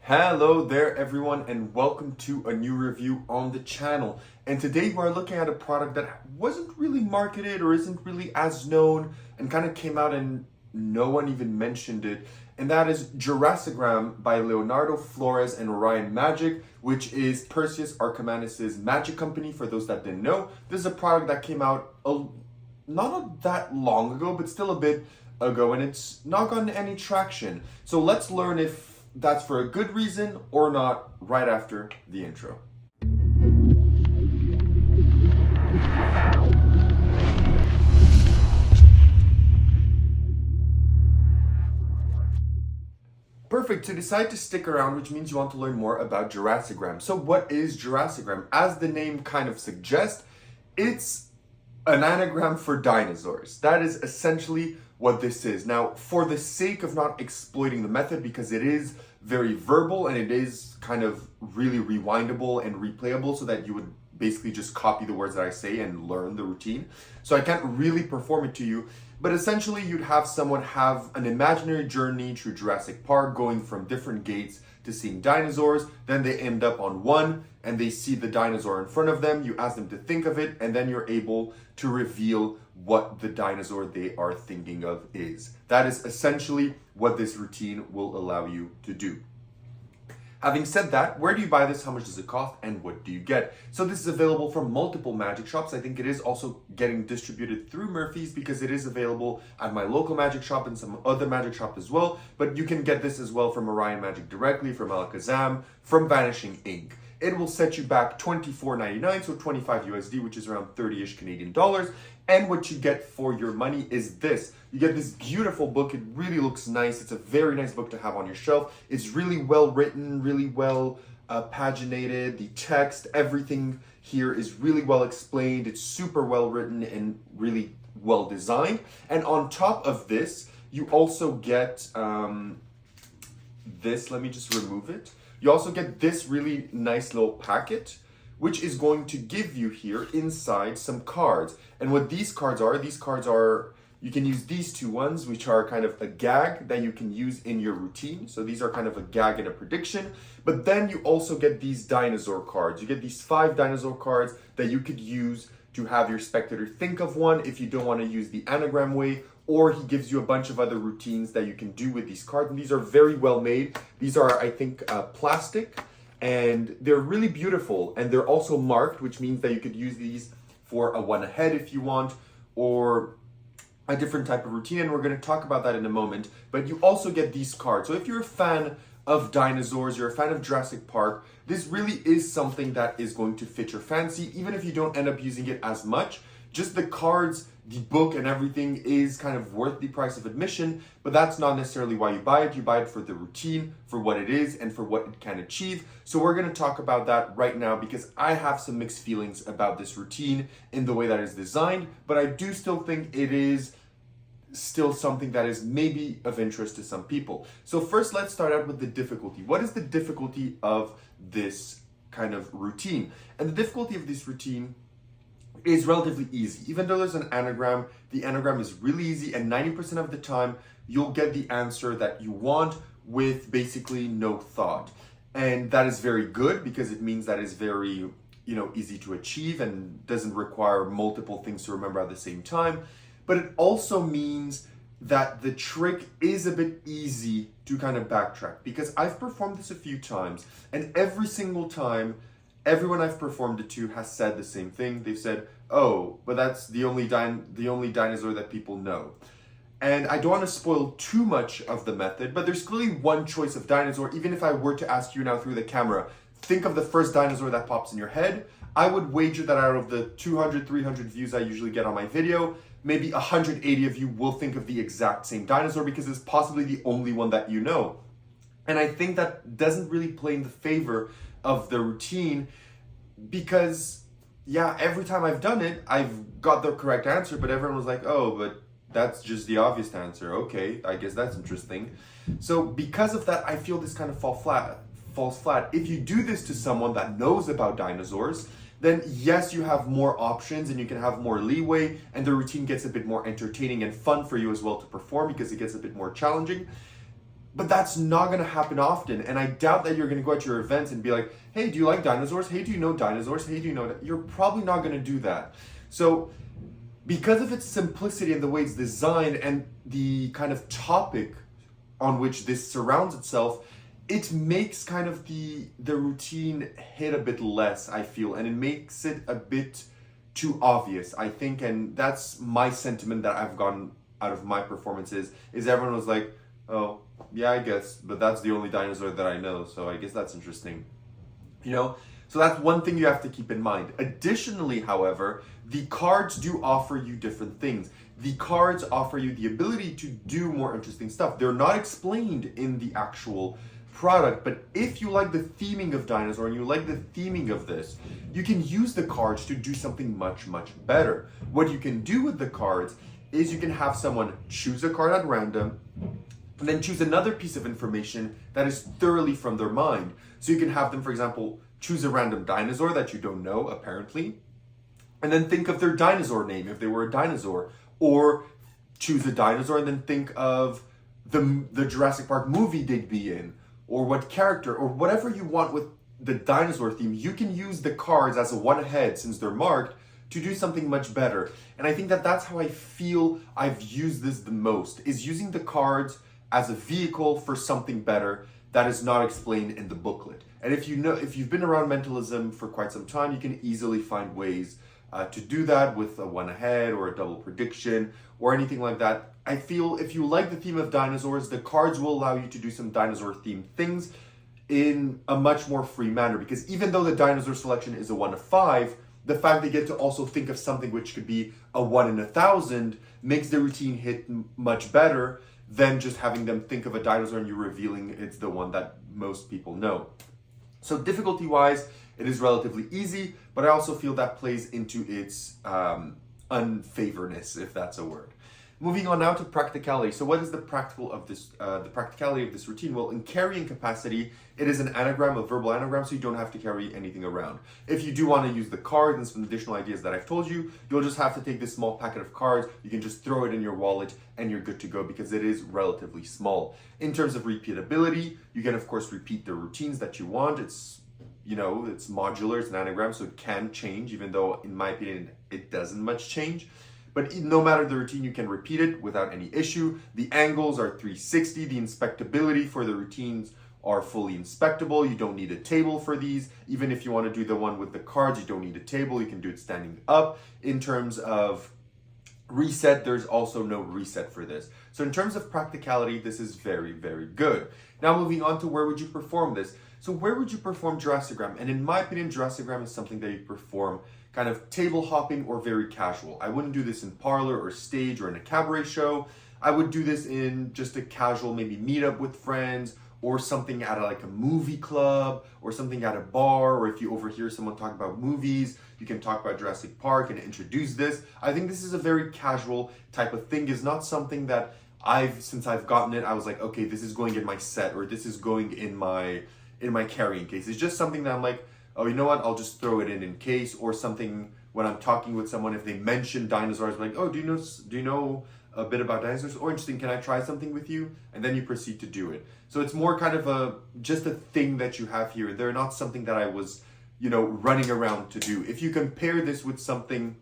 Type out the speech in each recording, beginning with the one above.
Hello there everyone and welcome to a new review on the channel. And today we're looking at a product that wasn't really marketed or isn't really as known and kind of came out and no one even mentioned it. And that is Jurassigram by Leonardo, Flores, and Orion Magic, which is Perseus Archimedes' magic company. For those that didn't know, this is a product that came out not that long ago, but still a bit ago, and it's not gotten any traction. So let's learn if that's for a good reason or not right after the intro. Perfect, so decide to stick around, which means you want to learn more about Jurassigram. So what is Jurassigram? As the name kind of suggests, it's an anagram for dinosaurs. That is essentially what this is. Now, for the sake of not exploiting the method, because it is very verbal and it is kind of really rewindable and replayable, so that you would basically just copy the words that I say and learn the routine. So I can't really perform it to you, but essentially you'd have someone have an imaginary journey through Jurassic Park, going from different gates to seeing dinosaurs. Then they end up on one and they see the dinosaur in front of them. You ask them to think of it, and then you're able to reveal what the dinosaur they are thinking of is. That is essentially what this routine will allow you to do. Having said that, where do you buy this, how much does it cost, and what do you get? So this is available from multiple magic shops. I think it is also getting distributed through Murphy's, because it is available at my local magic shop and some other magic shop as well. But you can get this as well from Orion Magic directly, from ALAKAZAM, from Vanishing Ink. It will set you back $24.99, so 25 USD, which is around 30-ish Canadian dollars. And what you get for your money is this. You get this beautiful book. It really looks nice. It's a very nice book to have on your shelf. It's really well written, really well paginated. The text, everything here is really well explained. It's super well written and really well designed. And on top of this, you also get this. Let me just remove it. You also get this really nice little packet, which is going to give you here inside some cards. And what these cards are, you can use these two ones, which are kind of a gag that you can use in your routine. So these are kind of a gag and a prediction. But then you also get these dinosaur cards. You get these 5 dinosaur cards that you could use to have your spectator think of one if you don't want to use the anagram way, or he gives you a bunch of other routines that you can do with these cards. And these are very well made. These are, I think, plastic, and they're really beautiful. And they're also marked, which means that you could use these for a one ahead if you want, or a different type of routine. And we're going to talk about that in a moment. But you also get these cards. So if you're a fan of dinosaurs, you're a fan of Jurassic Park, this really is something that is going to fit your fancy, even if you don't end up using it as much. Just the cards, the book, and everything is kind of worth the price of admission, but that's not necessarily why you buy it. You buy it for the routine, for what it is, and for what it can achieve. So we're going to talk about that right now, because I have some mixed feelings about this routine in the way that it's designed, but I do still think it is still something that is maybe of interest to some people. So first, let's start out with the difficulty. What is the difficulty of this kind of routine? And the difficulty of this routine is relatively easy. Even though there's an anagram, the anagram is really easy, and 90% of the time you'll get the answer that you want with basically no thought. And that is very good, because it means that it's very, easy to achieve and doesn't require multiple things to remember at the same time. But it also means that the trick is a bit easy to kind of backtrack, because I've performed this a few times, and every single time everyone I've performed it to has said the same thing. They've said, "Oh, but that's the only dinosaur that people know." And I don't want to spoil too much of the method, but there's clearly one choice of dinosaur. Even if I were to ask you now through the camera, think of the first dinosaur that pops in your head, I would wager that out of the 200, 300 views I usually get on my video, maybe 180 of you will think of the exact same dinosaur, because it's possibly the only one that you know. And I think that doesn't really play in the favor of the routine, because every time I've done it, I've got the correct answer, but everyone was like, "Oh, but that's just the obvious answer. Okay, I guess that's interesting." So because of that, I feel this kind of falls flat. If you do this to someone that knows about dinosaurs, then yes, you have more options and you can have more leeway, and the routine gets a bit more entertaining and fun for you as well to perform, because it gets a bit more challenging. But that's not going to happen often. And I doubt that you're going to go at your events and be like, hey, do you like dinosaurs? Hey, do you know dinosaurs? Hey, do you know that? You're probably not going to do that. So because of its simplicity and the way it's designed and the kind of topic on which this surrounds itself, it makes kind of the routine hit a bit less, I feel, and it makes it a bit too obvious, I think. And that's my sentiment that I've gotten out of my performances, is everyone was like, oh, yeah, I guess, but that's the only dinosaur that I know, so I guess that's interesting. You know? So that's one thing you have to keep in mind. Additionally, however, the cards do offer you different things. The cards offer you the ability to do more interesting stuff. They're not explained in the actual product, but if you like the theming of dinosaur and you like the theming of this, you can use the cards to do something much, much better. What you can do with the cards is you can have someone choose a card at random, and then choose another piece of information that is thoroughly from their mind. So you can have them, for example, choose a random dinosaur that you don't know, apparently, and then think of their dinosaur name if they were a dinosaur. Or choose a dinosaur and then think of the Jurassic Park movie they'd be in, or what character, or whatever you want with the dinosaur theme. You can use the cards as a one-head, since they're marked, to do something much better. And I think that that's how I feel I've used this the most, is using the cards as a vehicle for something better that is not explained in the booklet. And if you've been around mentalism for quite some time, you can easily find ways to do that with a one ahead or a double prediction or anything like that. I feel if you like the theme of dinosaurs, the cards will allow you to do some dinosaur themed things in a much more free manner, because even though the dinosaur selection is a 1 of 5, the fact they get to also think of something which could be a 1 in 1,000 makes the routine hit much better than just having them think of a dinosaur and you revealing it's the one that most people know. So difficulty-wise, it is relatively easy, but I also feel that plays into its unfavorness, if that's a word. Moving on now to practicality. So what is the practicality of this routine? Well, in carrying capacity, it is an anagram, a verbal anagram, so you don't have to carry anything around. If you do want to use the cards and some additional ideas that I've told you, you'll just have to take this small packet of cards. You can just throw it in your wallet and you're good to go, because it is relatively small. In terms of repeatability, you can of course repeat the routines that you want. It's modular, it's an anagram, so it can change, even though in my opinion it doesn't much change. But no matter the routine, you can repeat it without any issue. The angles are 360. The inspectability for the routines are fully inspectable. You don't need a table for these. Even if you want to do the one with the cards, you don't need a table. You can do it standing up. In terms of reset, there's also no reset for this. So in terms of practicality, this is very, very good. Now moving on to where would you perform this? So where would you perform Jurassigram? And in my opinion, Jurassigram is something that you perform kind of table hopping or very casual. I wouldn't do this in parlor or stage or in a cabaret show. I would do this in just a casual maybe meetup with friends, or something at like a movie club, or something at a bar, or if you overhear someone talk about movies, you can talk about Jurassic Park and introduce this. I think this is a very casual type of thing. It's not something that since I've gotten it, I was like, okay, this is going in my set, or this is going in my carrying case. It's just something that I'm like, oh, you know what, I'll just throw it in case, or something when I'm talking with someone, if they mention dinosaurs, I'm like, oh, do you know a bit about dinosaurs? Oh, interesting, can I try something with you? And then you proceed to do it. So it's more kind of just a thing that you have here. They're not something that I was, running around to do. If you compare this with something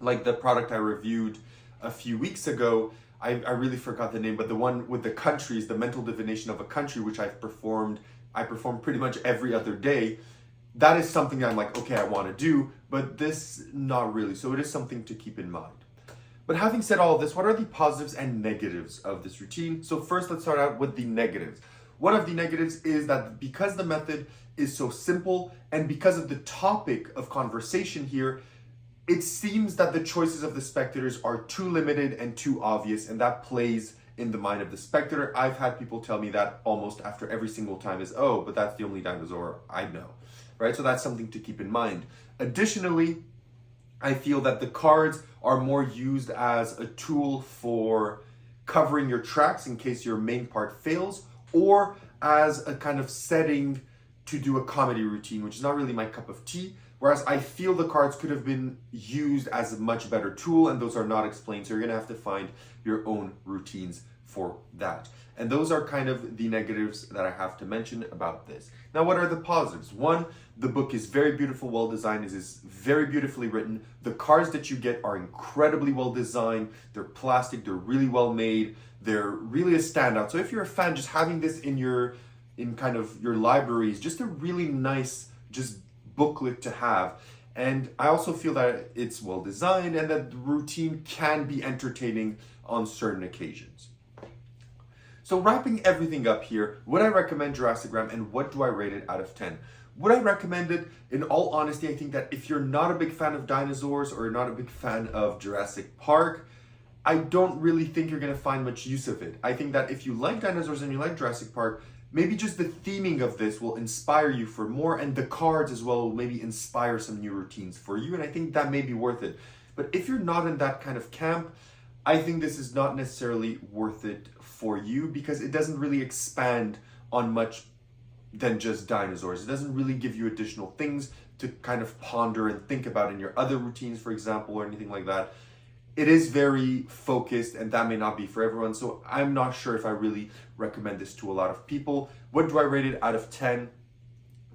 like the product I reviewed a few weeks ago, I really forgot the name, but the one with the countries, the mental divination of a country, which I perform pretty much every other day. That is something I'm like, okay, I want to do, but this, not really. So it is something to keep in mind. But having said all of this, what are the positives and negatives of this routine? So first, let's start out with the negatives. One of the negatives is that because the method is so simple, and because of the topic of conversation here, it seems that the choices of the spectators are too limited and too obvious, and that plays in the mind of the spectator. I've had people tell me that almost after every single time is, oh, but that's the only dinosaur I know. Right? So that's something to keep in mind. Additionally, I feel that the cards are more used as a tool for covering your tracks in case your main part fails, or as a kind of setting to do a comedy routine, which is not really my cup of tea. Whereas I feel the cards could have been used as a much better tool, and those are not explained. So you're gonna have to find your own routines for that. And those are kind of the negatives that I have to mention about this. Now, what are the positives? One, the book is very beautiful, well designed, it is very beautifully written. The cards that you get are incredibly well designed. They're plastic, they're really well made. They're really a standout. So if you're a fan, just having this in kind of your library is just a really nice just booklet to have. And I also feel that it's well designed and that the routine can be entertaining on certain occasions. So wrapping everything up here, would I recommend Jurassigram and what do I rate it out of 10? Would I recommend it? In all honesty, I think that if you're not a big fan of dinosaurs or you're not a big fan of Jurassic Park, I don't really think you're going to find much use of it. I think that if you like dinosaurs and you like Jurassic Park, maybe just the theming of this will inspire you for more, and the cards as well will maybe inspire some new routines for you, and I think that may be worth it. But if you're not in that kind of camp, I think this is not necessarily worth it for you because it doesn't really expand on much than just dinosaurs. It doesn't really give you additional things to kind of ponder and think about in your other routines, for example, or anything like that. It is very focused and that may not be for everyone, so I'm not sure if I really recommend this to a lot of people. What do I rate it out of 10?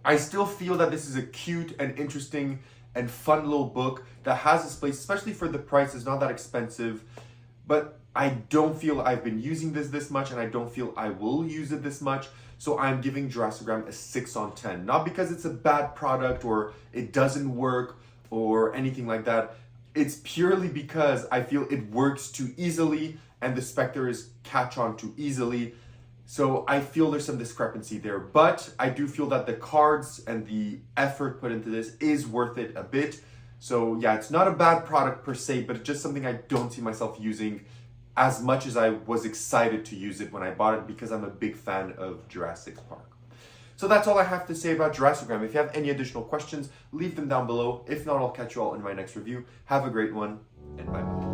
I still feel that this is a cute and interesting and fun little book that has its place, especially for the price. It's not that expensive, but I don't feel I've been using this much and I don't feel I will use it this much. So I'm giving Jurassigram a 6 on 10. Not because it's a bad product or it doesn't work or anything like that. It's purely because I feel it works too easily and the specters catch on too easily. So I feel there's some discrepancy there, but I do feel that the cards and the effort put into this is worth it a bit. So yeah, it's not a bad product per se, but it's just something I don't see myself using as much as I was excited to use it when I bought it because I'm a big fan of Jurassic Park. So that's all I have to say about Jurassigram. If you have any additional questions, leave them down below. If not, I'll catch you all in my next review. Have a great one, and bye-bye.